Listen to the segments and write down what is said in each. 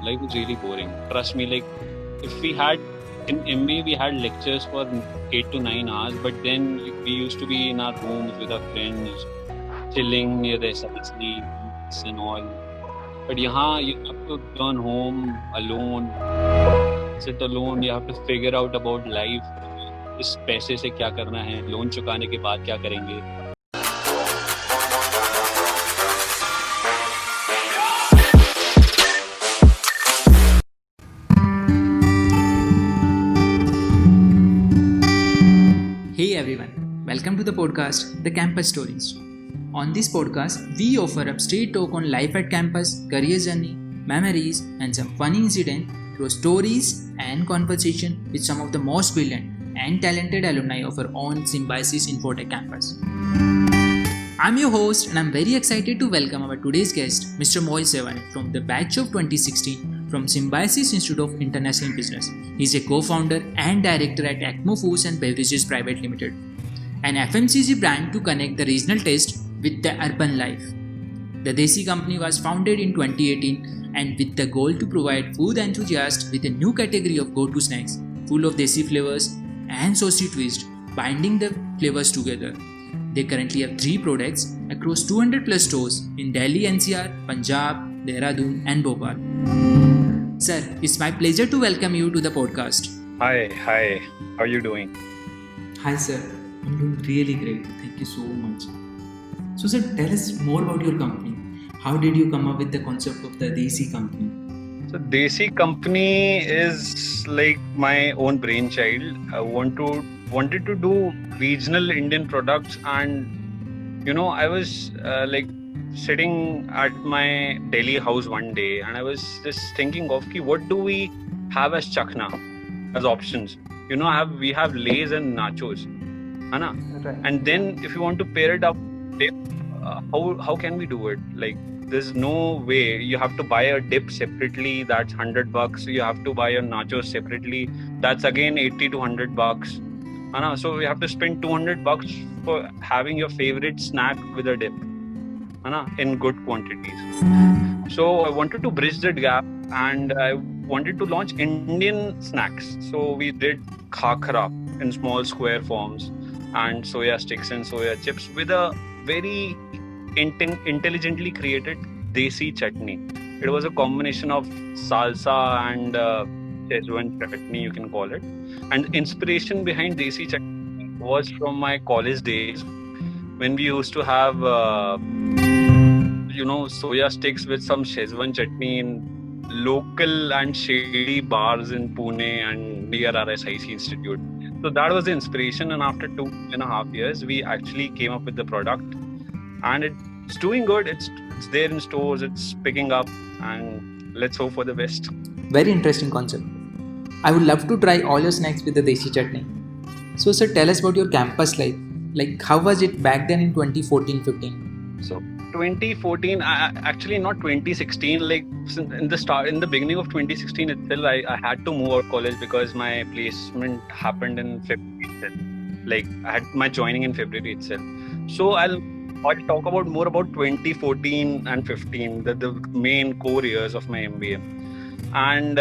Life was really boring. Trust me, like if we had in MBA we had lectures for 8 to 9 hours, but then we used to be in our rooms with our friends, chilling near the SRC and all. But यहाँ you have to return home alone, sit alone. You have to figure out about life. इस पैसे से क्या करना है, loan चुकाने के बाद क्या करेंगे. Hey everyone, welcome to the podcast The Campus Stories. On this podcast, we offer up straight talk on life at campus, career journey, memories, and some funny incidents through stories and conversation with some of the most brilliant and talented alumni of our own Symbiosis Infotech campus. I'm your host, and I'm very excited to welcome our today's guest, Mr. Mohit Sevane, from the batch of 2016 from Symbiosis Institute of International Business. He's a co-founder and director at Acmo Foods and Beverages Private Limited, an FMCG brand to connect the regional taste with the urban life. The Desi company was founded in 2018 and with the goal to provide food enthusiasts with a new category of go-to snacks full of Desi flavors and saucy twist, binding the flavors together. They currently have 3 products across 200 plus stores in Delhi NCR, Punjab, Dehradun and Bhopal. Sir, it's my pleasure to welcome you to the podcast. Hi, how are you doing? Hi sir, I'm doing really great. Thank you so much. So sir, tell us more about your company. How did you come up with the concept of the Desi company? So Desi Company is like my own brainchild. I wanted to do regional Indian products, and I was sitting at my Delhi house one day, and I was just thinking of what do we have as chakna as options. We have Lays and nachos, Anna. Right. And then if you want to pair it up, how can we do it? Like, there's no way. You have to buy a dip separately, that's $100. You have to buy a nachos separately, that's again $80 to $100. Anna. So you have to spend $200 for having your favorite snack with a dip, Anna, in good quantities. So I wanted to bridge that gap, and I wanted to launch Indian snacks. So we did khakra in small square forms, and soya sticks and soya chips with a very intelligently created Desi chutney. It was a combination of salsa and Szechuan chutney, you can call it. And inspiration behind Desi chutney was from my college days, when we used to have soya sticks with some Szechuan chutney in local and shady bars in Pune and near RSIC Institute. So that was the inspiration, and after 2.5 years, we actually came up with the product, and it's doing good. It's there in stores, it's picking up, and let's hope for the best. Very interesting concept. I would love to try all your snacks with the Desi chutney. So sir, tell us about your campus life. Like, how was it back then in 2014-15? So 2014, actually not 2016. Like in the beginning of 2016 itself, I had to move out of college because my placement happened in February itself. Like, I had my joining in February itself. So I'll talk more about 2014 and 15, the main core years of my MBA. And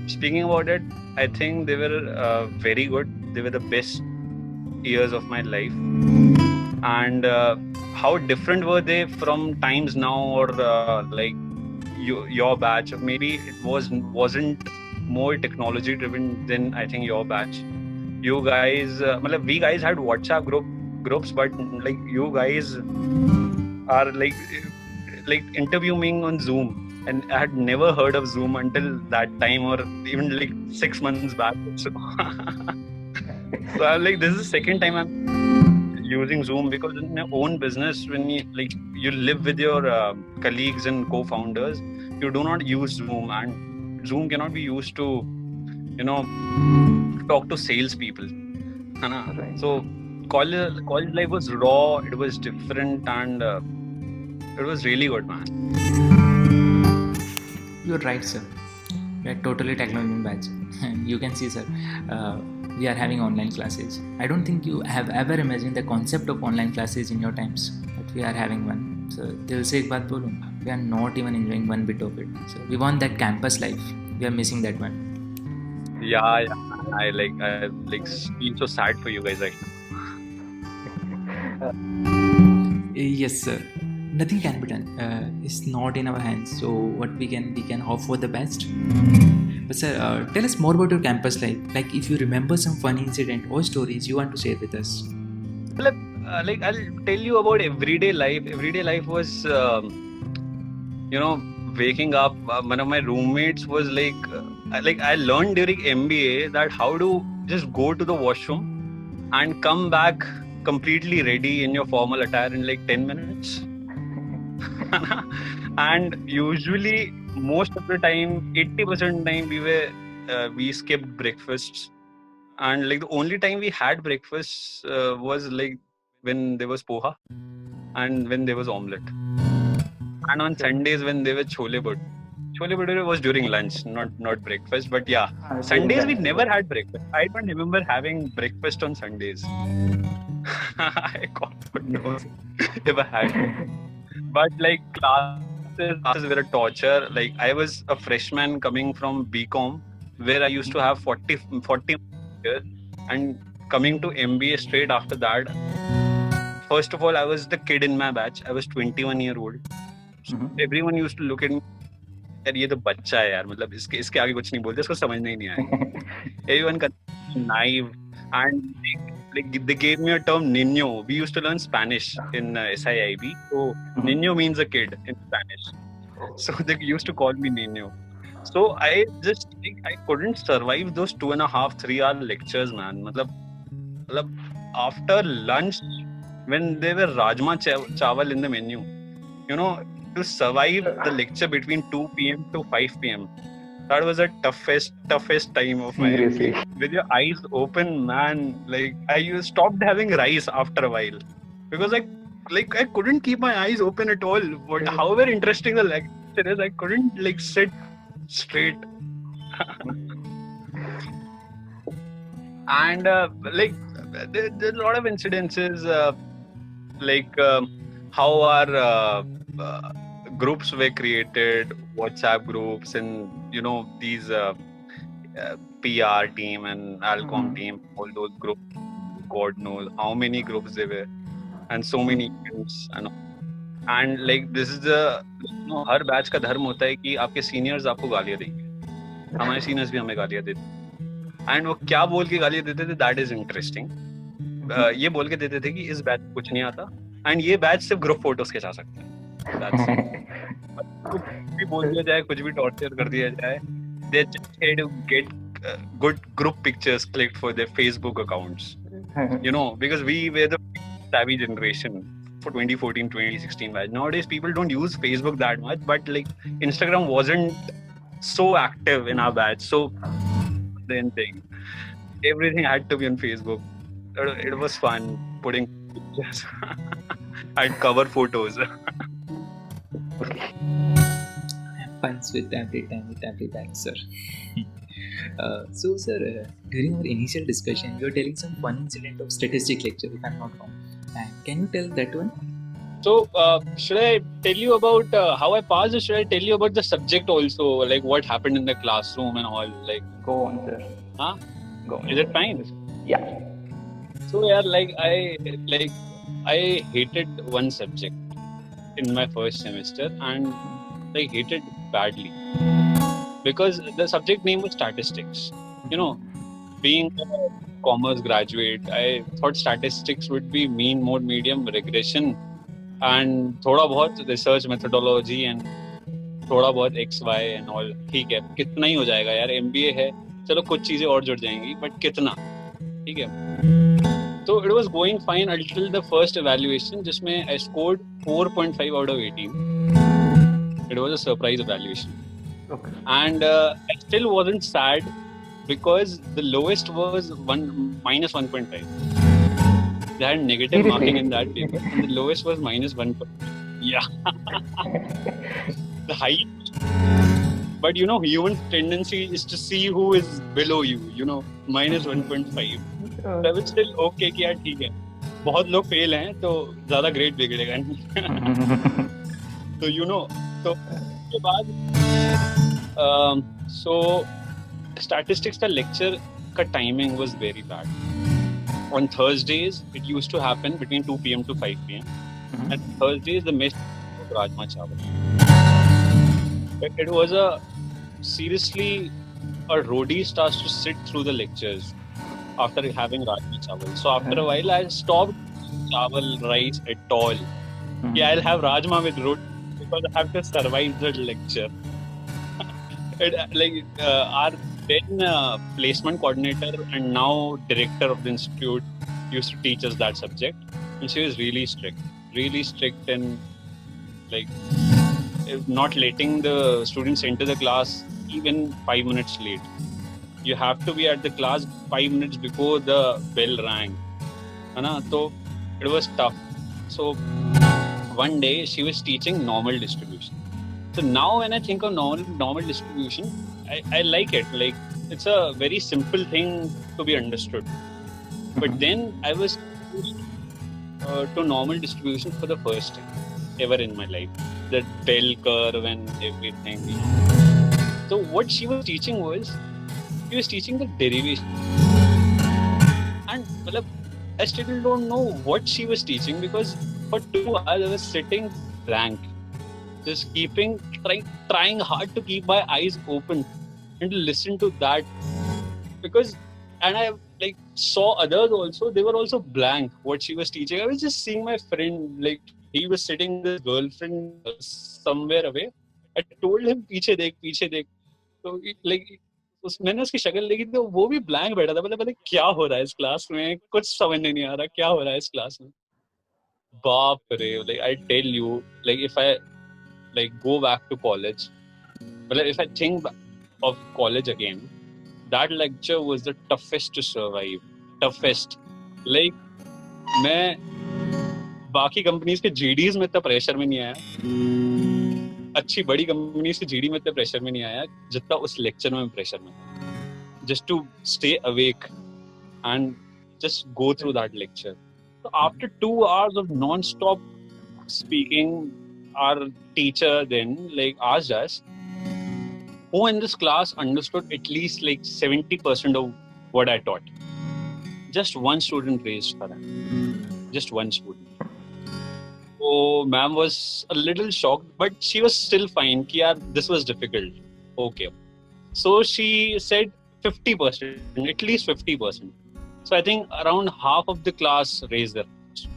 speaking about it, I think they were very good. They were the best years of my life. And how different were they from times now, or your batch? Maybe it wasn't more technology driven than I think your batch. You guys, we guys had WhatsApp groups, but like you guys are like interviewing on Zoom. And I had never heard of Zoom until that time, or even like 6 months back. So, I'm like, this is the second time I'm using Zoom, because in your own business, when you live with your colleagues and co-founders, you do not use Zoom, and Zoom cannot be used to, talk to salespeople. Right. So college life was raw, it was different, and it was really good, man. You're right, sir. We are totally technology batch. You can see, sir, we are having online classes. I don't think you have ever imagined the concept of online classes in your times, but we are having one. So दिल से एक बात बोलूँ, we are not even enjoying one bit of it. So we want that campus life. We are missing that one. Yeah. I feel so sad for you guys right now. Yes, sir. Nothing can be done. It's not in our hands. So what we can hope for the best. But sir, tell us more about your campus life. Like if you remember some funny incident or stories you want to share with us. I'll tell you about everyday life. Everyday life was, waking up. One of my roommates was I learned during MBA that how to just go to the washroom and come back completely ready in your formal attire in like 10 minutes. And usually, most of the time, 80% of the time, we skipped breakfasts. And like the only time we had breakfast was like when there was poha and when there was omelette. And on Sundays when there was chole bhature. Chole bhature was during lunch, not breakfast. But yeah, Sundays we never had breakfast. I don't remember having breakfast on Sundays. God knows if I had. But like classes were a torture. Like I was a freshman coming from BCom, where I used to have 40 years, and coming to MBA straight after that. First of all, I was the kid in my batch. I was 21-year-old. So everyone used to look at me. यार ये तो बच्चा है यार, मतलब इसके आगे कुछ नहीं बोलते, इसको समझने ही नहीं आएगा. Everyone got naive and like they gave me a term Niño. We used to learn Spanish in SIIB. So Niño means a kid in Spanish. So they used to call me Niño. So I couldn't survive those 2.5, 3 hour lectures, man. मतलब after lunch when there were rajma chawal in the menu, to survive the lecture between 2 p.m. to 5 p.m. That was the toughest time of my life. With your eyes open, man, like I stopped having rice after a while because I couldn't keep my eyes open at all. But however interesting the lecture is, I couldn't like sit straight. And there's a lot of incidences how our groups were created, WhatsApp groups, and these PR team and Alcom team, all those groups. God knows how many groups there were, and so many events and like this is the her batch का धर्म होता है कि आपके seniors आपको गालियां देंगे. हमारे सीनियर्स भी हमें गालियां देते एंड वो क्या बोल के गालियां देते थे, दैट इज इंटरेस्टिंग. ये बोल के देते थे कि इस बैच कुछ नहीं आता एंड ये बैच सिर्फ ग्रुप फोटोज खिंचा सकता है. कुछ भी बोल दिया जाए, कुछ भी टॉर्चर कर दिया जाए, they just had to get good group pictures clicked for their Facebook accounts. Because we were the savvy generation for 2014, 2016 batch. Nowadays people don't use Facebook that much, but like Instagram wasn't so active in our batch, so then thing everything had to be on Facebook. It was fun putting pictures. I'd cover photos. Fun with every time with every batch, sir. So sir, during our initial discussion you were telling some fun incident of statistic lecture, if I'm not wrong. And can you tell that one? So should I tell you about how I passed, or should I tell you about the subject also, like what happened in the classroom and all? Like, go on, sir. Huh? Go on. Is it fine? Yeah. So yeah, I hated one subject in my first semester, and I hated badly because the subject name was statistics. Being a commerce graduate, I thought statistics would be mean mode, medium, regression, and थोड़ा बहुत research methodology and थोड़ा बहुत XY and all. ठीक है, कितना ही हो जाएगा यार, MBA है, चलो कुछ चीजें और जुड़ जाएंगी, but कितना, ठीक है. So it was going fine until the first evaluation, जिसमें I scored 4.5 out of 18. It was a surprise evaluation. Okay. And I still wasn't sad because the lowest was minus 1.5. They had negative marking in that paper, and the lowest was minus 1.5. Yeah. The height. But human tendency is to see who is below you, minus 1.5. So I was still okay कि यार ठीक है. बहुत लोग fail हैं तो ज्यादा grade बिगड़ेगा नहीं। तो तो उसके बाद सो स्टैटिस्टिक्स का लेक्चर का timing was very bad. On Thursdays it used to happen between 2 p.m. to 5 p.m. And Thursdays the mess was Rajma Chawal. It was a seriously a roadie starts to sit through the lectures after having Rajma Chawal. So after a while I stopped Chawal rice at all. Yeah, I'll have Rajma with roti because I have to survive the lecture. Our then placement coordinator and now director of the institute used to teach us that subject, and she was really strict and like not letting the students enter the class even 5 minutes late. You have to be at the class 5 minutes before the bell rang. So it was tough. So one day she was teaching normal distribution. So now when I think of normal distribution, I like it. Like it's a very simple thing to be understood. But then I was to normal distribution for the first time ever in my life. The bell curve and everything. So what she was teaching the derivation. And I still don't know what she was teaching because for 2 hours I was sitting blank. Just trying hard to keep my eyes open and to listen to that, and I saw others also. They were also blank what she was teaching. I was just seeing my friend, like he was sitting with his girlfriend somewhere away. I told him पीछे देख. तो मैंने उसकी शक्ल देखी तो वो भी ब्लैंक बैठा था. पता क्या हो रहा है इस क्लास में, कुछ समझ नहीं आ रहा क्या हो रहा है इस क्लास में. बाप रे, I tell you, if I go back to college, if I think of college again, that lecture was the toughest to survive. Toughest. मैं बाकी कंपनीज के जीडीज में इतना प्रेशर में नहीं आया, अच्छी बड़ी कंपनीज के जीडी में इतना प्रेशर में नहीं आया जितना उस लेक्चर में प्रेशर में. Just to stay awake and just go through that lecture. So after 2 hours of non-stop speaking, our teacher then asked us who in this class understood at least 70% of what I taught. Just one student raised her hand. Just one student. So ma'am was a little shocked, but she was still fine. This was difficult. Okay. So she said 50%, at least 50%. So I think around half of the class raised their hands.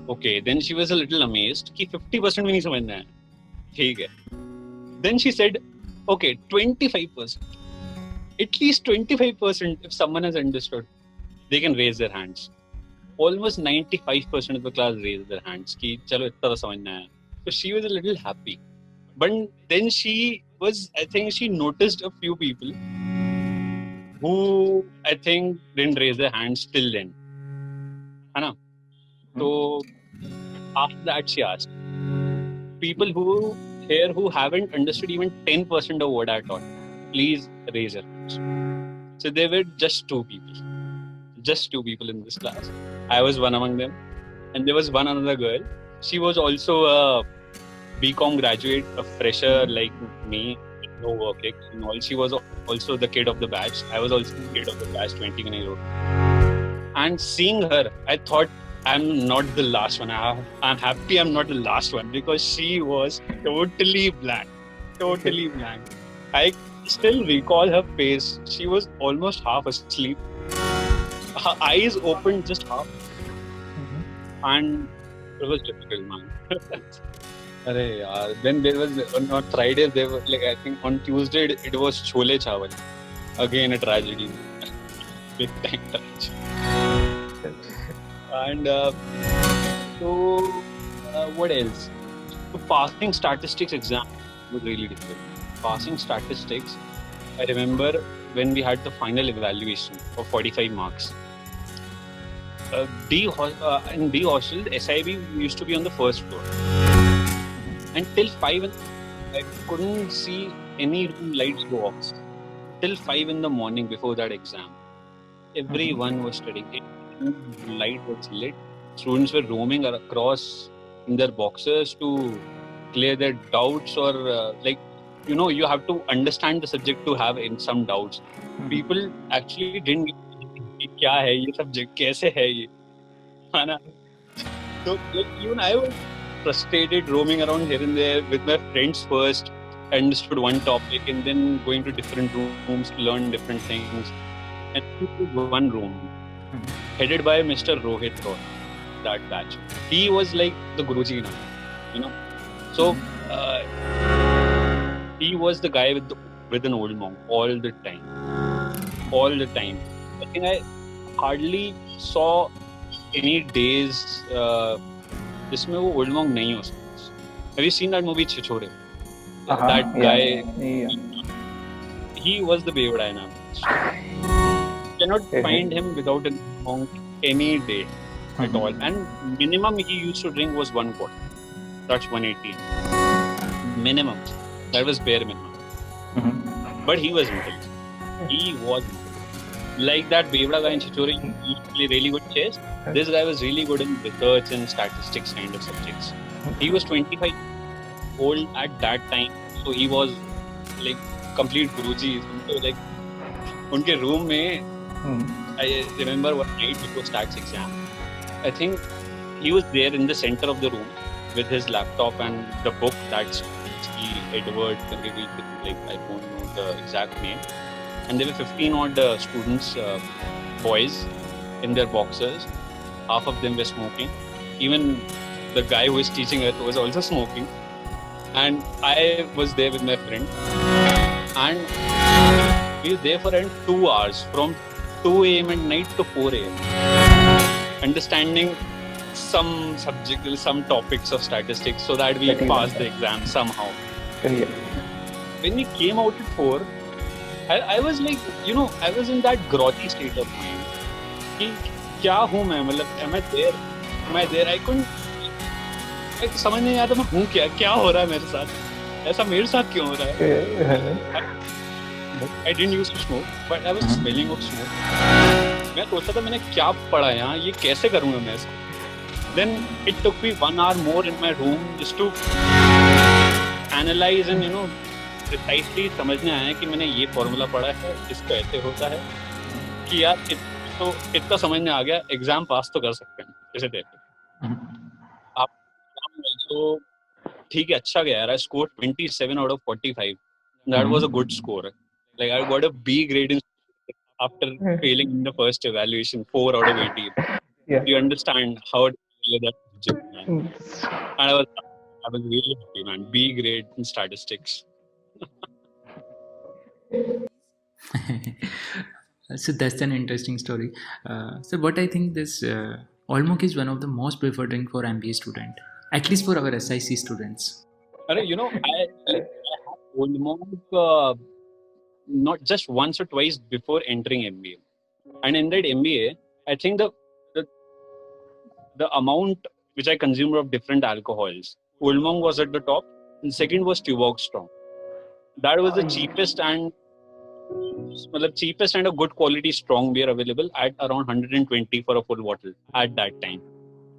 Okay. Then she was a little amazed कि 50% भी नहीं समझना है. ठीक है. Then she said, okay, 25%. At least 25%, if someone has understood, they can raise their hands. Almost 95% of the class raised their hands. कि चलो इतना तो समझना है. So she was a little happy. But then I think she noticed a few people who I think didn't raise their hands till then. So after that she asked, people who haven't understood even 10% of what I taught, please raise your hands. So there were just two people in this class. I was one among them, and there was one another girl. She was also a BCom graduate, a fresher like me, no work and all. She was also the kid of the batch. I was also the kid of the batch, 20 when I wrote. And seeing her, I thought I'm not the last one. I'm happy I'm not the last one because she was totally blank. I still recall her face. She was almost half asleep. Her eyes opened just half. And it was difficult, man. Then there was on Friday, there was I think on Tuesday it was Chole Chawal. Again a tragedy. Big time tragedy. And what else? So passing statistics exam was really difficult. Passing statistics, I remember when we had the final evaluation of 45 marks. In D hostel, the SIB used to be on the first floor. And till 5, I couldn't see any room lights go off. Till 5 in the morning before that exam. Everyone was studying. Light was lit. Students were roaming across in their boxes to clear their doubts, or you have to understand the subject to have in some doubts. People actually didn't get कि क्या है ये subject, कैसे है ये, है ना? So even I was frustrated roaming around here and there with my friends first. I understood one topic and then going to different rooms to learn different things. And this was one room headed by Mr. Rohit Roy, that batch. He was like the Guruji now, you know. So he was the guy with an old monk all the time. I think I hardly saw any days जिसमें वो old monk नहीं हो सकता. Have you seen that movie Chichore? That guy, he was the Bevodai. Cannot find him without a monk any day at all. And minimum he used to drink was 1 quart. That's 180. Minimum. That was bare minimum. But he was intelligent. He was intelligent. Like that Bevoda guy in Chichore, he used to play really good chess. This guy was really good in research and statistics kind of subjects. He was 25 old at that time, so he was like complete Guruji. So like उनके room में I remember one night before stats exam, I think he was there in the center of the room with his laptop and the book that's Edward, like I don't know the exact name, and there were 15 odd students, boys in their boxers. Half of them were smoking. Even the guy who was teaching it was also smoking. And I was there with my friend, and we were there for around 2 hours, from 2 a.m. at night to 4 a.m. understanding some subject, some topics of statistics, so that we pass the exam somehow. When we came out at 4, I was like, I was in that grotty state of mind. कि क्या हूँ मैं, मतलब am I there? I couldn't. समझ नहीं आता मैं हूँ क्या हो रहा है मेरे साथ, ऐसा मेरे साथ क्यों हो रहा है. I didn't used to smoke, but I was smelling of smoke. मैं सोचता था मैंने क्या पढ़ा यहाँ, ये कैसे करूँगा मैं इसको. Then it took me 1 hour more in my room just to analyze and precisely समझने आया कि मैंने ये फॉर्मूला पढ़ा है, इसको ऐसे होता है कि यार तो इतना समझने आ गया, एग्जाम पास तो कर सकते हैं इसे देखते. आप तो ठीक है, अच्छा गया यार. I scored 27 out of 45. That was a good score. Like I got a B grade after failing in the first evaluation, 4 out of 80. You understand how to clear that subject, man. And I was really happy, man. B grade in statistics. So that's an interesting story. So what I think this Olmok is one of the most preferred drink for MBA student, at least for our SIC students. I had Olmok not just once or twice before entering MBA. And in that MBA, I think the amount which I consumed of different alcohols, Olmok was at the top, and second was Tuborg Strong. That was the cheapest and a good quality strong beer available at around 120 for a full bottle at that time.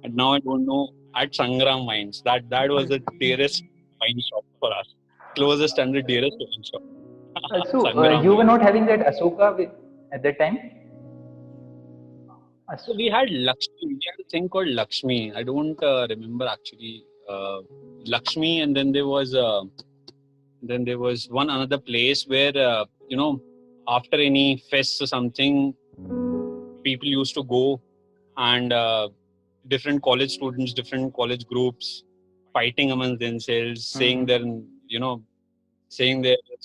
And now I don't know, at Sangram Wines, that was the dearest wine shop for us. Closest and the dearest wine shop. So you were not having that Asoka at that time? So we had Lakshmi. We had a thing called Lakshmi. I don't remember actually Lakshmi, and then there was one another place where after any fest or something, people used to go, and different college students, different college groups, fighting among themselves, saying their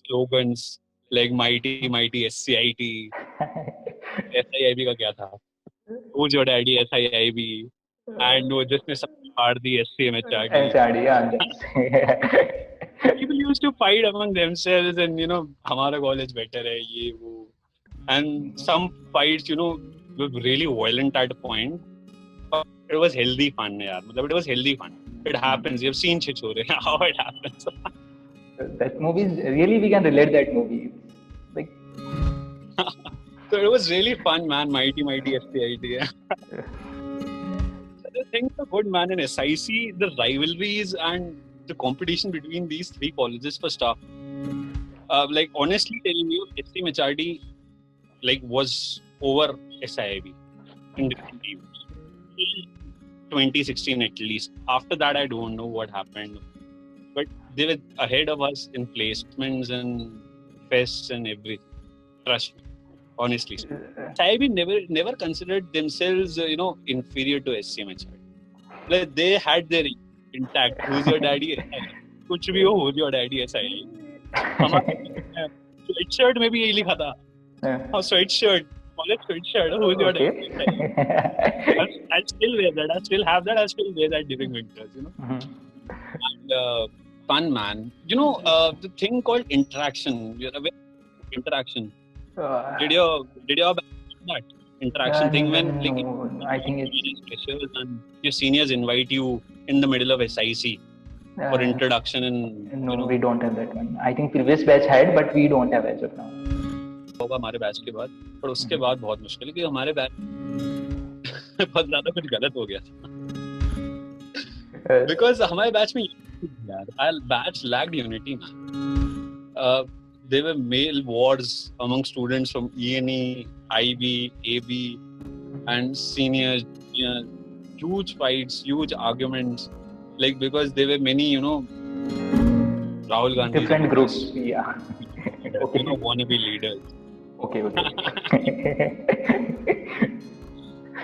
slogans like mighty SCIT. SIIB का क्या था? Who's your daddy? SIIB. And वो जिसने सब फाड़ दी SCMHRD. People used to fight among themselves and हमारा college better है ये वो. And some fights were really violent at a point. But it was healthy fun, yaar. It was healthy fun. It happens. You've seen Chichore, how it happens. That movie is really, we can relate that movie. Like So it was really fun, man. Mighty SPIT. The thing for good, man, in SIC, the rivalries and the competition between these three colleges for staff. Like honestly telling you, SC MHRD was over SIIB in different teams. 2016 at least. After that, I don't know what happened. But they were ahead of us in placements and fests and everything. Trust me, honestly. SIIB never considered themselves, inferior to SCMHRD. Like they had their intact. Who's your daddy? कुछ भी हो, who's your daddy? SIIB. हमारे sweatshirt में भी यही लिखा था. Sweatshirt. College sweatshirt. Who's your daddy? I still wear that. I still have that. I still wear that during winters. And, fun, man. The thing called interaction. You're aware of interaction. Did your that interaction thing when no, I think it's freshers and your seniors invite you in the middle of SIC for introduction and no, we don't have that one. I think previous batch had, but we don't have as of now. होगा हमारे batch के बाद, पर उसके बाद बहुत मुश्किल है क्योंकि हमारे बैच बहुत ज्यादा कुछ गलत हो गया because हमारे बैच में यार batch lacked unity, man. There were male wars among students from ENE, IB, AB, and seniors. Huge fights, huge arguments, because there were many, Rahul Gandhi. Different groups, yeah. Okay. Wannabe leaders. Okay.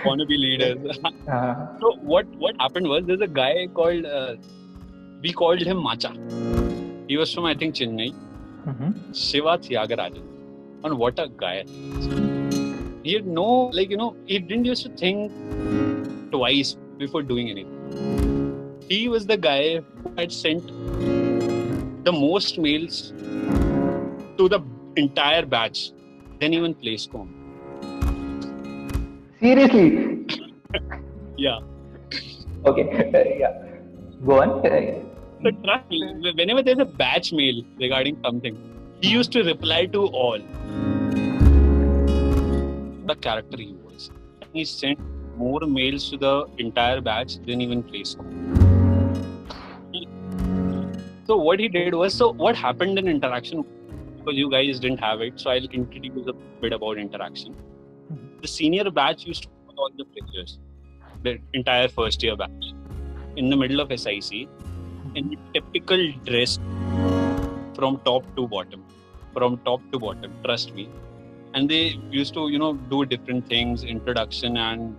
Wannabe leaders. So what happened was there's a guy called we called him Macha. He was from I think Chennai. Shiva Thiagarajan. And what a guy. He had he didn't used to think twice before doing anything. He was the guy who had sent the most mails to the entire batch than even PlaceCom. Seriously? Yeah. Okay. Yeah. Go on. So trust me, whenever there's a batch mail regarding something, he used to reply to all. The character he was. He sent more mails to the entire batch than even PlaceCom. So what he did was, what happened in interaction, because you guys didn't have it, so I'll introduce a bit about interaction. The senior batch used to put all the pictures, the entire first year batch, in the middle of SIC, in typical dress from top to bottom, trust me. And they used to, do different things, introduction and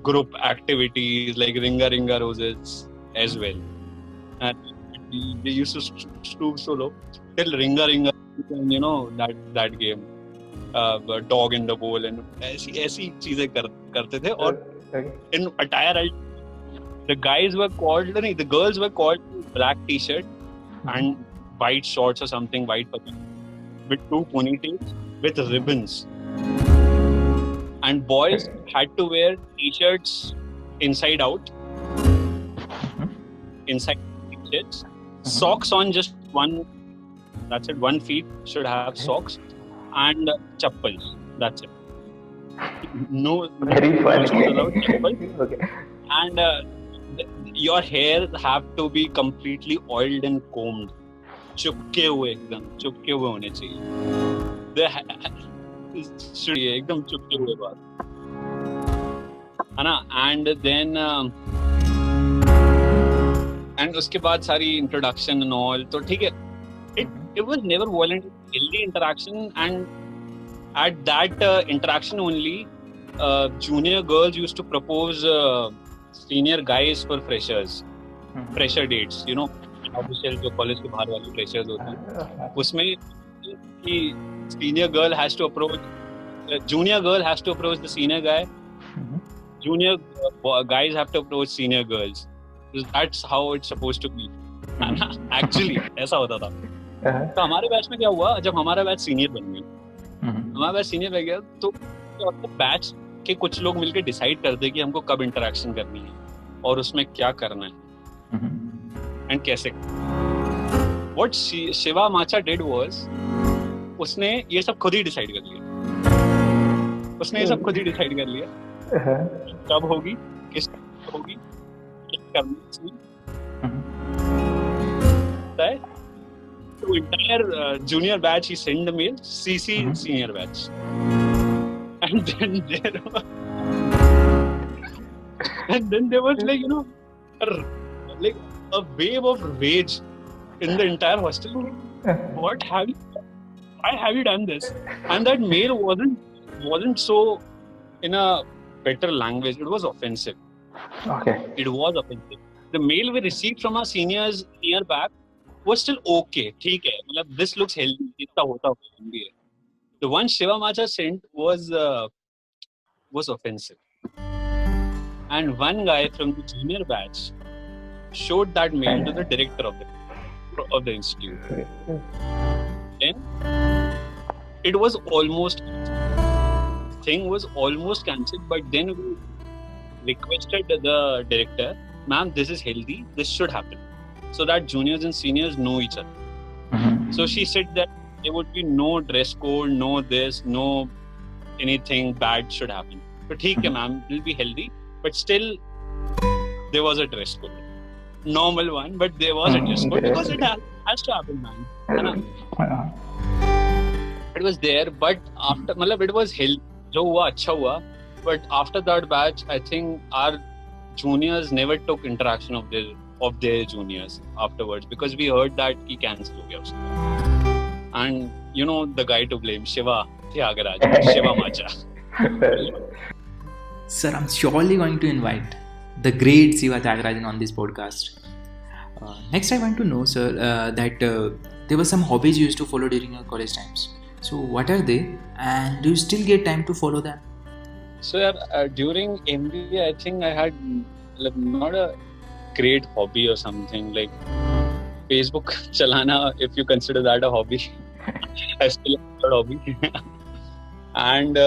group activities like Ringa Roses as well. And they used to stoop so low till Ringa, that game, dog in the bowl and ऐसी चीजें करते थे. और in attire, the girls were called black t-shirt and white shorts or something, white with two ponytails with ribbons. And boys had to wear t-shirts inside out, inside t-shirts, socks on just one. That's it. One feet should have socks and chappals. That's it. No, very funny. Okay. And your hair have to be completely oiled and combed. चुपके हुए होने चाहिए. एकदम चुपके हुए बात है ना. And then and उसके बाद सारी introduction and all, तो ठीक है. It was never violent, healthy interaction, and at that interaction only, junior girls used to propose senior guys for freshers, fresher dates, official जो कॉलेज के बाहर वाले freshers होते हैं, उसमें कि junior girl has to approach the senior guy, junior guys have to approach senior girls. That's how it's supposed to be. Actually ऐसा होता था. तो हमारे बैच में क्या हुआ, जब हमारा बैच सीनियर बन गया, तो बैच के कुछ लोग मिलकर डिसाइड करते कि हमको कब इंटरेक्शन करनी है और उसमें क्या करना है एंड कैसे. What Shiva matcha did was, उसने ये सब खुद ही डिसाइड कर लिया. उसने ये सब खुद ही डिसाइड कर लिया कब होगी, किस होगी, क्या करना चाहिए. To entire junior batch, he sent the mail, CC senior batch, and then there was like, you know, like a wave of rage in the entire hostel. What have you? Why have you done this? And that mail wasn't so in a better language. It was offensive. Okay. It was offensive. The mail we received from our seniors near back was still okay. ठीक है, मतलब this looks healthy. इतना होता भी है. The one Shiva Macha sent was offensive. And one guy from the junior batch showed that mail to the director of the institute. Then it was almost cancelled, but then we requested the director, ma'am, this is healthy, this should happen, so that juniors and seniors know each other. So she said that there would be no dress code, no this, no anything bad should happen. But ठीक है ma'am, it will be healthy, but still there was a dress code. Normal one, but there was a dress code because it has to happen, man. It was there, but after, मतलब it was healthy. जो हुआ अच्छा हुआ, but after that batch, I think our juniors never took interaction of their juniors afterwards because we heard that he cancel हो गया उसका. And you know the guy to blame, Shiva Thiagaraj, Shiva Macha. Sir, I'm surely going to invite the great Shiva Thiagarajan on this podcast. Next, I want to know, sir, that there were some hobbies you used to follow during your college times. So, what are they, and do you still get time to follow them? So, during MBA, I think I had not a great hobby or something like Facebook chalana, if you consider that a hobby. I still have a hobby. And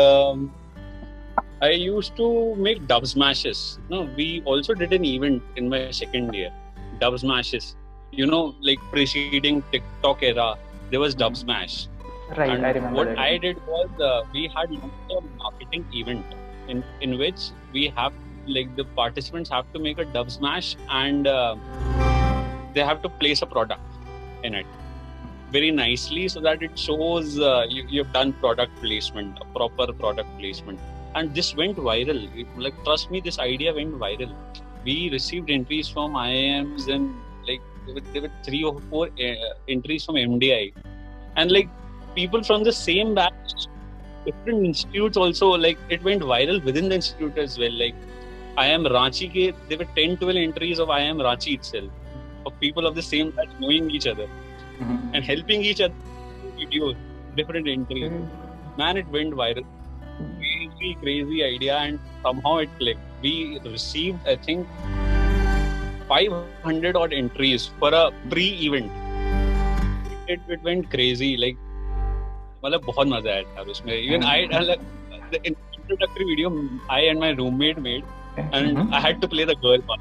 I used to make dub smashes. No, we also did an event in my second year. Dub smashes. You know, like preceding TikTok era, there was dub smash. Right, and I remember what that. I did was we had a marketing event in which we have like the participants have to make a dub smash and they have to place a product in it very nicely so that it shows you've done product placement, a proper product placement. And this went viral. Like, trust me, this idea went viral. We received entries from IIMs and like there were 3 or 4 entries from MDI, and like people from the same batch, different institutes also, like it went viral within the institute as well. Like IIM Ranchi, there were 10-12 entries of IIM Ranchi itself, of people of the same batch knowing each other and helping each other. Videos, different entries. Man, it went viral. Crazy idea, and somehow it clicked. We received, I think, 500 odd entries for a pre-event. It went crazy. Like, मतलब बहुत मजा आया था उसमें. Even the introductory video I and my roommate made, and I had to play the girl part.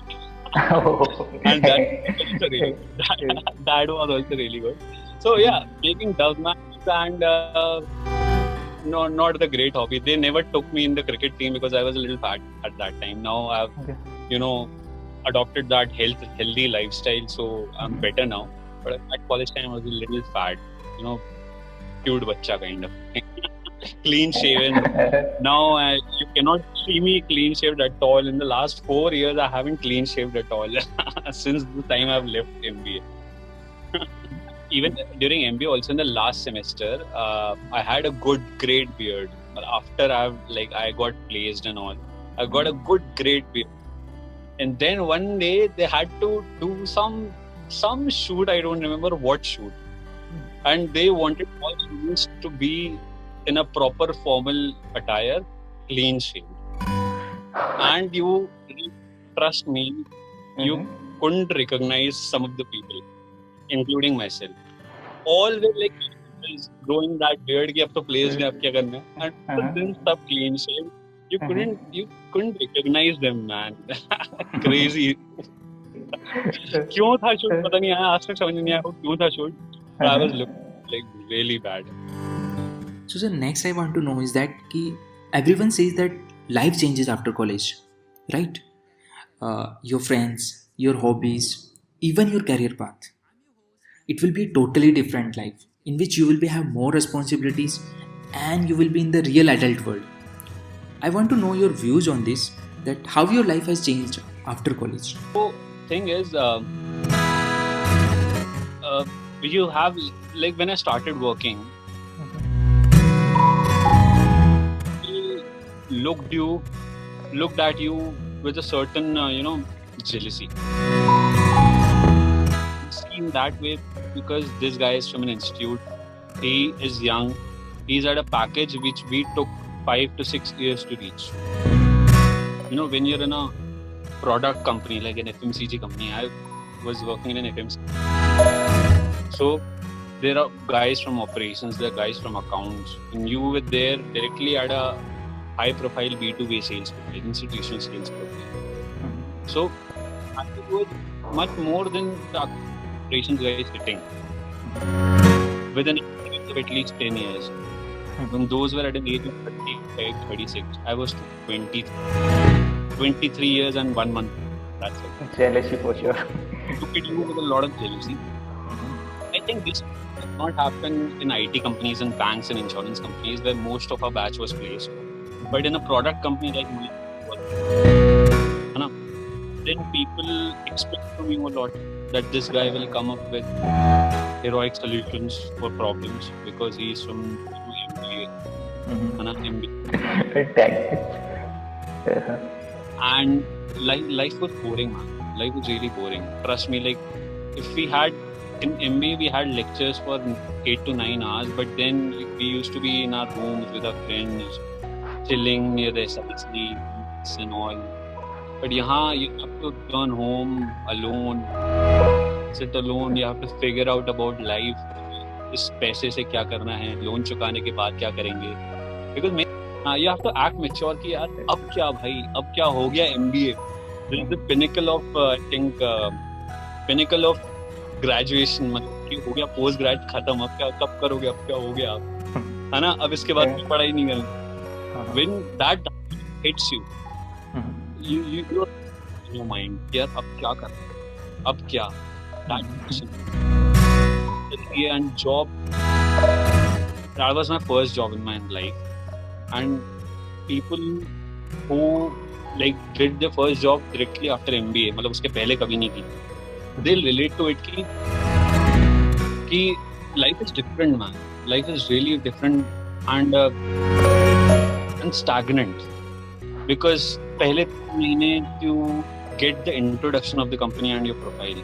And that was also really good. So yeah, making dub matches and no, not the great hobby. They never took me in the cricket team because I was a little fat at that time. Now I've, adopted that healthy lifestyle, so I'm better now. But at college time I was a little fat, cute bacha kind of. Clean shaven. Now you cannot see me clean shaved at all. In the last 4 years, I haven't clean shaved at all since the time I've left MBA. Even during MBA, also in the last semester, I had a good great beard. But after I got placed and all, I got a good great beard. And then one day they had to do some shoot. I don't remember what shoot. And they wanted all students to be in a proper formal attire, clean shaved. And you trust me, you couldn't recognize some of the people, including myself. All were like growing that beard, ki ab to place mein ab kya karna hai, and then stuff clean shaved. You couldn't recognize them, man. Crazy. क्यों था shoot पता नहीं आया, आज तक समझ नहीं आया क्यों था shoot. I was looking like really bad. So the next I want to know is that कि Everyone says that life changes after college, right? Your friends, your hobbies, even your career path. It will be a totally different life in which you will be have more responsibilities and you will be in the real adult world. I want to know your views on this, that how your life has changed after college. So thing is, you have, like, when I started working, people looked at you with a certain jealousy. Seen that way because this guy is from an institute. He is young. He's at a package which we took 5 to 6 years to reach. When you're in a product company like an FMCG company, I was working in an FMCG. So there are guys from operations, there are guys from accounts, and you were there directly at a high-profile B2B sales company, institutional sales company. So I was much more than the operations guys sitting within at least 10 years. When those were at an age of 35, 36, I was 23 years and 1 month. That's it. Jealousy for sure. Look at you with a lot of jealousy. I think this does not happen in IT companies and banks and insurance companies where most of our batch was placed. But in a product company like mine, then people expect from you a lot, that this guy will come up with heroic solutions for problems because he's from MBA. And life was boring, man. Life was really boring. Trust me, like, if we had in MBA, we had lectures for 8 to 9 hours, but then we used to be in our rooms with our friends, chilling near the SLC and all. But यहाँ you have to return home alone, sit alone. You have to figure out about life. इस पैसे से क्या करना है, loan चुकाने के बाद क्या करेंगे. Because you have to act mature कि यार अब क्या भाई, अब क्या हो गया MBA. This is the pinnacle of pinnacle of graduation. मतलब कि हो गया post grad खत्म, अब क्या कब करोगे, अब क्या हो गया आप, है ना. अब इसके बाद पढ़ाई नहीं करनी. When that hits you, you're in your mind, यार अब क्या करना, अब क्या. That question. And job, that was my first job in my life. And people who like did their first job directly after MBA, मतलब उसके पहले कभी नहीं की, they'll relate to it कि life is different, man. Life is really different and stagnant. Because पहले महीने you get the introduction of the company and your profile,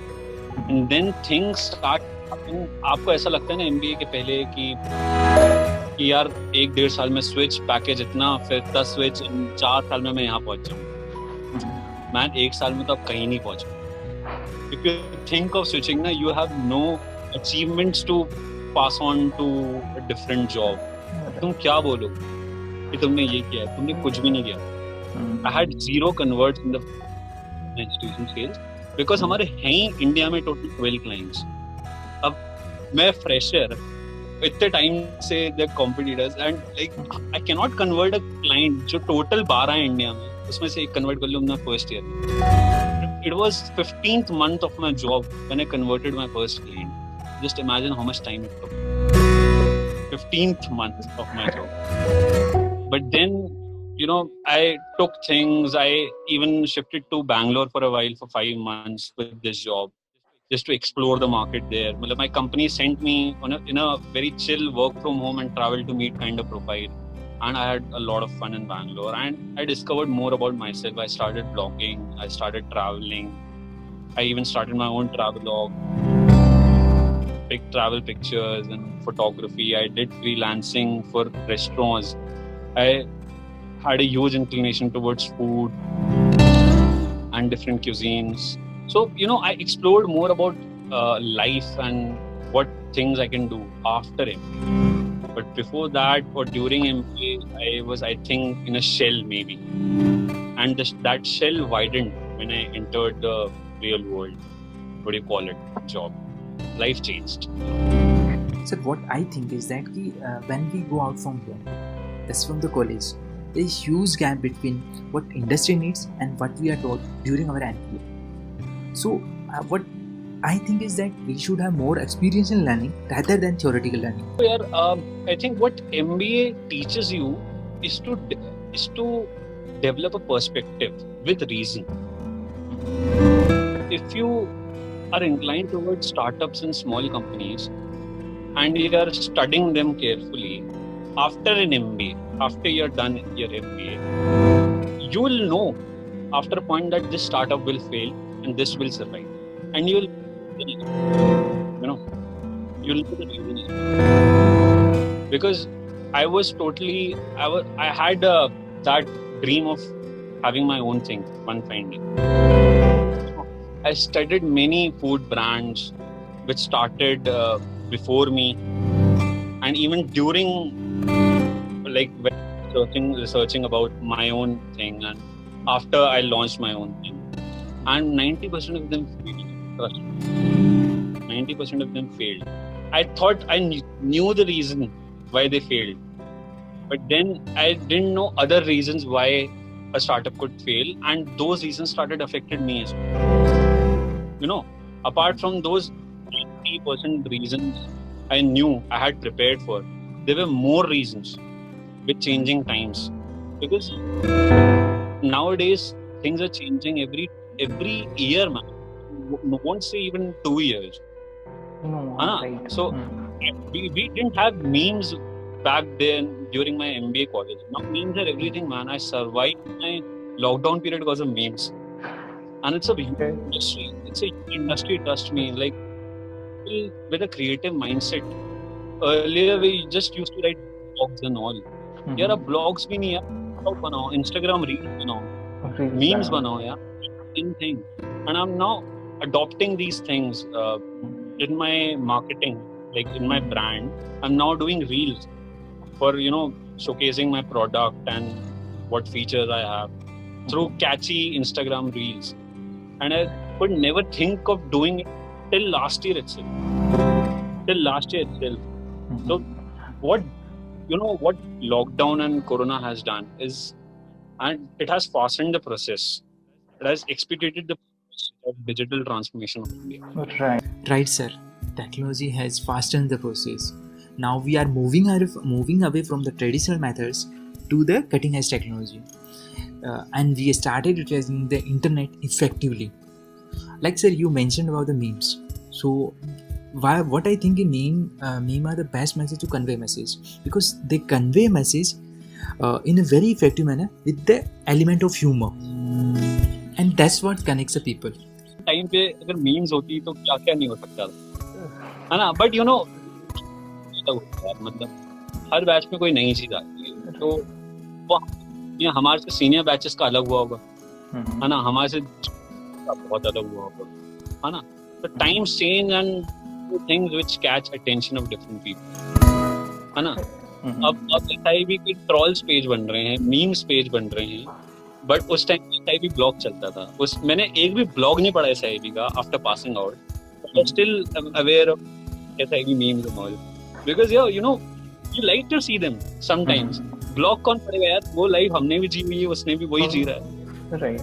and then things start happening. आपको ऐसा लगता है ना MBA के पहले कि यार 1-1.5 साल में स्विच पैकेज इतना, फिर 10 स्विच, 4 साल में मैं यहाँ पहुंच जाऊँ. मैं 1 साल में तो अब कहीं नहीं पहुंचा. If you think of switching ना, you have no achievements to pass on to a different job. तुम क्या बोलो कि तुमने ये किया, तुमने कुछ भी नहीं किया. I had 0 converts in the institution sales because हमारे हैं ही इंडिया में टोटल 12 clients. अब मैं फ्रेशर, इतने टाइम से the competitors, and like I cannot convert a client जो टोटल 12 है इंडिया में, उसमें से एक कन्वर्ट कर लूँ अपना first year. It was 15th month of my job when I converted my first client. Just imagine how much time it took. 15th month of my job. But then, I took things. I even shifted to Bangalore for a while for 5 months with this job, just to explore the market there. My company sent me in a very chill work from home and travel to meet kind of profile. And I had a lot of fun in Bangalore. And I discovered more about myself. I started blogging. I started traveling. I even started my own travelog. Big travel pictures and photography. I did freelancing for restaurants. I had a huge inclination towards food and different cuisines. So, I explored more about life and what things I can do after MBA. But before that or during MBA, I was, I think, in a shell maybe. And that shell widened when I entered the real world. What do you call it? Job. Life changed. Sir, what I think is that when we go out from home, that's from the college, there is huge gap between what industry needs and what we are taught during our MBA. So what I think is that we should have more experiential learning rather than theoretical learning. I think what MBA teaches you is to develop a perspective with reason. If you are inclined towards startups and small companies and you are studying them carefully, after an MBA, after you're done your MBA, you will know after a point that this startup will fail and this will survive. And you'll know the reason. Because I had that dream of having my own thing one fine day. I studied many food brands which started before me, and even during when researching about my own thing, and after I launched my own thing, and 90% of them failed. 90% of them failed. I thought I knew the reason why they failed, but then I didn't know other reasons why a startup could fail, and those reasons started affecting me as well. Apart from those 90% reasons I knew I had prepared for, there were more reasons with changing times, because nowadays things are changing every year, man. Won't say even 2 years. No, right. So we didn't have memes back then during my MBA college. Now memes are everything, man. I survived my lockdown period because of memes, and it's a huge industry. It's a huge industry, trust me. Like, with a creative mindset. Earlier we just used to write blogs and all. यार अब blogs भी नहीं यार, blog बनाओ, Instagram reels बनाओ, memes बनाओ यार, thing. And I'm now adopting these things in my marketing, like in my brand. I'm now doing reels for showcasing my product and what features I have through catchy Instagram reels. And I could never think of doing it till last year itself. So what lockdown and Corona has done is, and it has fastened the process. It has expedited the process of digital transformation of India. Right, sir. Technology has fastened the process. Now we are moving away from the traditional methods to the cutting edge technology, and we started utilizing the internet effectively. Like, sir, you mentioned about the memes. So what I think a meme are the best message to convey message, because they convey message in a very effective manner with the element of humor, and that's what connects the people. Time पे अगर memes होती तो क्या नहीं हो सकता है ना, but मतलब हर बैच में कोई नई चीज आती है, तो वो हमारे से सीनियर बैचेस का अलग हुआ होगा, है ना, हमारे से बहुत अलग हुआ होगा, है ना. So times change and things which catch attention of different people, है ना. अब SIB के ट्रॉल्स पेज बन रहे हैं, मीम्स पेज बन रहे हैं, बट उस टाइम SIB ब्लॉग चलता था. मैंने एक भी ब्लॉग नहीं पढ़ा SIB का after passing out, but still aware of SIB memes and all, because you like to see them sometimes. Blog कौन पढ़ेगा यार, वो लाइफ हमने भी जी हुई है, उसने भी वही जी रहा है. Right.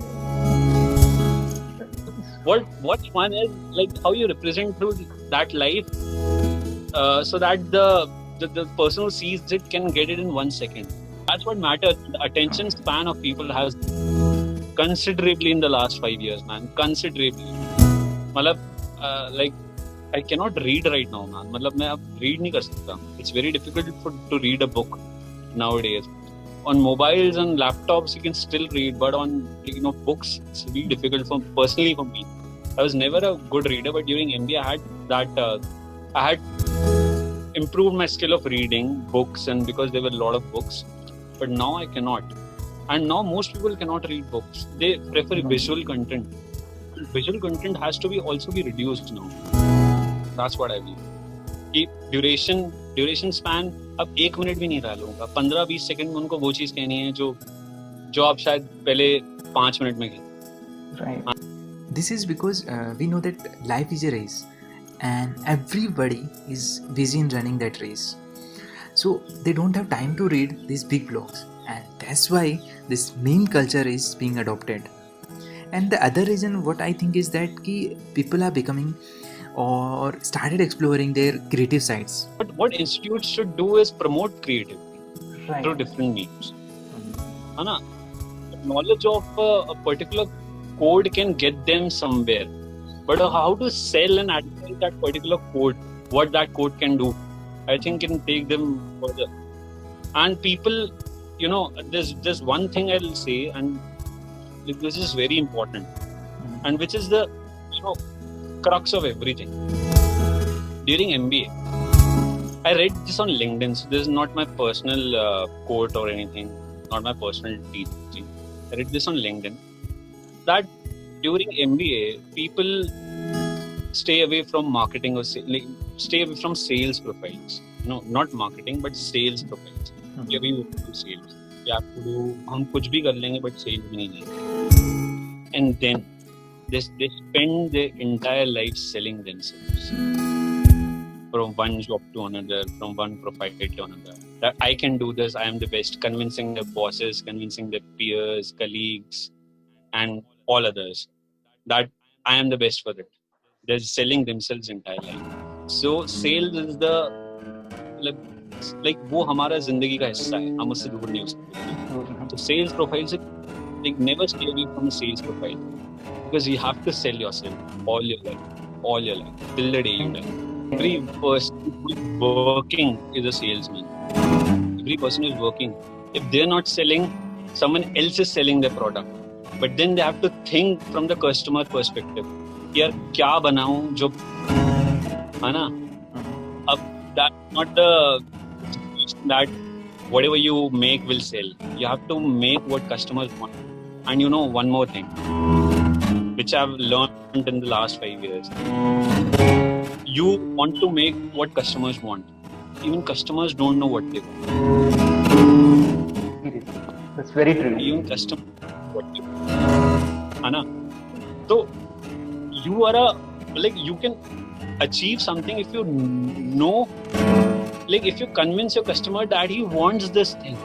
What's fun is like how you represent through that life, so that the person who sees it can get it in 1 second. That's what matters. The attention span of people has considerably in the last 5 years, man. Considerably. Like I cannot read right now, man. मैं अब read नहीं कर सकता. It's very difficult to read a book nowadays. On mobiles and laptops you can still read, but on books it's really difficult personally for me. I was never a good reader, but during MBA I had that I had improved my skill of reading books, and because there were a lot of books, but now I cannot. And now most people cannot read books. They prefer visual content. Visual content has to also be reduced now. That's what I believe. कि duration span अब 1 minute भी नहीं रहा लोगों का. 15-20 second में उनको वो चीज कहनी है जो आप शायद पहले 5 मिनट में कहते. Right. This is because we know that life is a race, and everybody is busy in running that race. So they don't have time to read these big blogs, and that's why this meme culture is being adopted. And the other reason what I think is that people are becoming or started exploring their creative sides. But what institutes should do is promote creativity through different means. The knowledge of a particular code can get them somewhere, but how to sell and advertise that particular code, what that code can do, I think can take them further. And people, there's one thing I'll say, and this is very important, and which is the crux of everything. During MBA, I read this on LinkedIn, so this is not my personal quote or anything, not my personal teaching. I read this on LinkedIn that during MBA, people stay away from marketing or stay away from sales profiles. No, not marketing, but sales profiles. We do sales. We have to do. हम कुछ भी कर लेंगे, but sales भी नहीं लेंगे. And then they spend their entire life selling themselves from one job to another, from one profile to another. That I can do this. I am the best. Convincing their bosses, convincing their peers, colleagues, and all others that I am the best for it. They're selling themselves entire life. So sales is the like वो हमारा जिंदगी का हिस्सा है. हम उससे दूर नहीं हो सकते. So sales profile से never stay away from a sales profile because you have to sell yourself all your life till the day you die. Every person who is working is a salesman. Every person who is working, if they're not selling, someone else is selling their product. But then they have to think from the customer perspective. यार क्या बनाऊं जो है ना. अब that's not the that whatever you make will sell. You have to make what customers want. And one more thing which I've learned in the last 5 years. You want to make what customers want. Even customers don't know what they want. That's very true. Even customers what they want. So you are you can achieve something if you know, if you convince your customer that he wants this thing.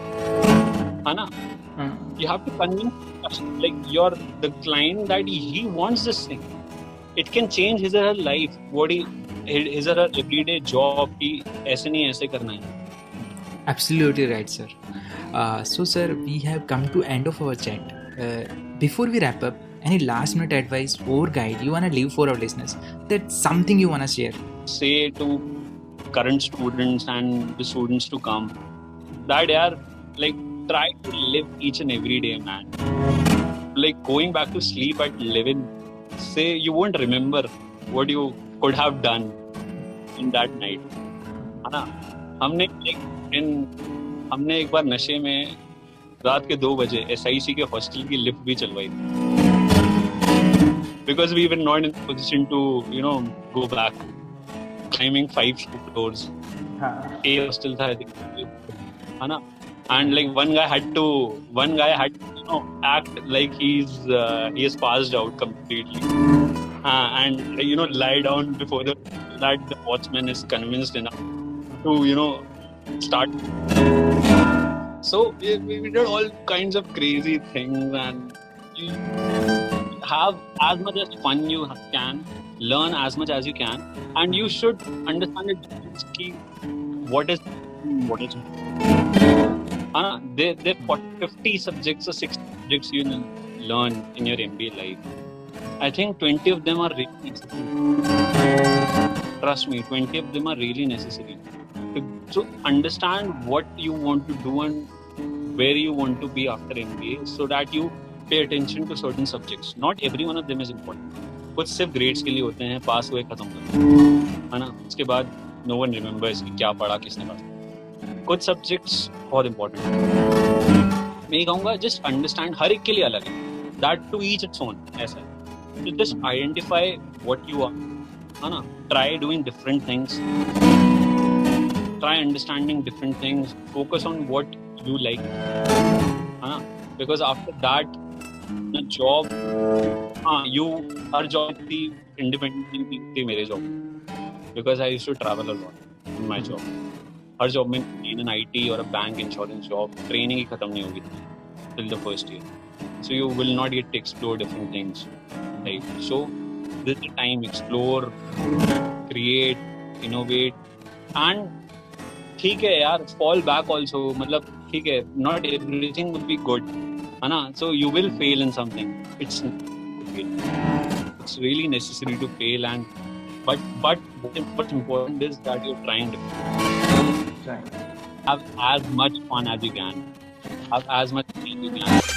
You have to convince the client that he wants this thing. It can change his or her life. His or her everyday job कि ऐसे नहीं ऐसे करना है. Absolutely right, sir. So sir, we have come to end of our chat. Before we wrap up, any last minute advice or guide you want to leave for our listeners? That's something you want to share. Say to current students and the students to come that try to live each and every day, man. Going back to sleep at 11, say you won't remember what you could have done in that night. हमने एक बार नशे में रात के 2 बजे SIC के hostel की lift भी चलवाई because we were not in position to go back climbing 5 floors. A hostel था है ना. And one guy had to act like he has passed out completely and lie down before that the watchman is convinced enough to start. So we did all kinds of crazy things, and you have as much as fun you can, learn as much as you can, and you should understand the difference what is. There are 50 subjects or 60 subjects you learn in your MBA life. I think 20 of them are really necessary. Trust me, 20 of them are really necessary. So understand what you want to do and where you want to be after MBA so that you pay attention to certain subjects. Not every one of them is important. कुछ सिर्फ grades के लिए होते हैं, पास हुए खत्म कर, है ना. उसके बाद no one remembers कि क्या पढ़ा किसने पढ़ा. कुछ सब्जेक्ट्स बहुत इंपॉर्टेंट है. मैं कहूँगा जस्ट अंडरस्टैंड, हर एक के लिए अलग है. That to each its own. ऐसा है. Just identify what you are, है ना. Try doing different things, try understanding different things, focus on what you like, है ना. Because after that the job, you हर जॉब थी इंडिपेंडेंटली थी मेरे job, because I used to travel a lot in my job. हर job में in an IT or a bank insurance job training ही खत्म नहीं होगी till the first year. So you will not get to explore different things, right? So this is the time, explore, create, innovate, and ठीक है यार, fall back also, मतलब ठीक है, not everything will be good, है ना? So you will fail in something. It's really necessary to fail, and but what's important is that you're trying to have as much fun as you can. Have as much fun as you can.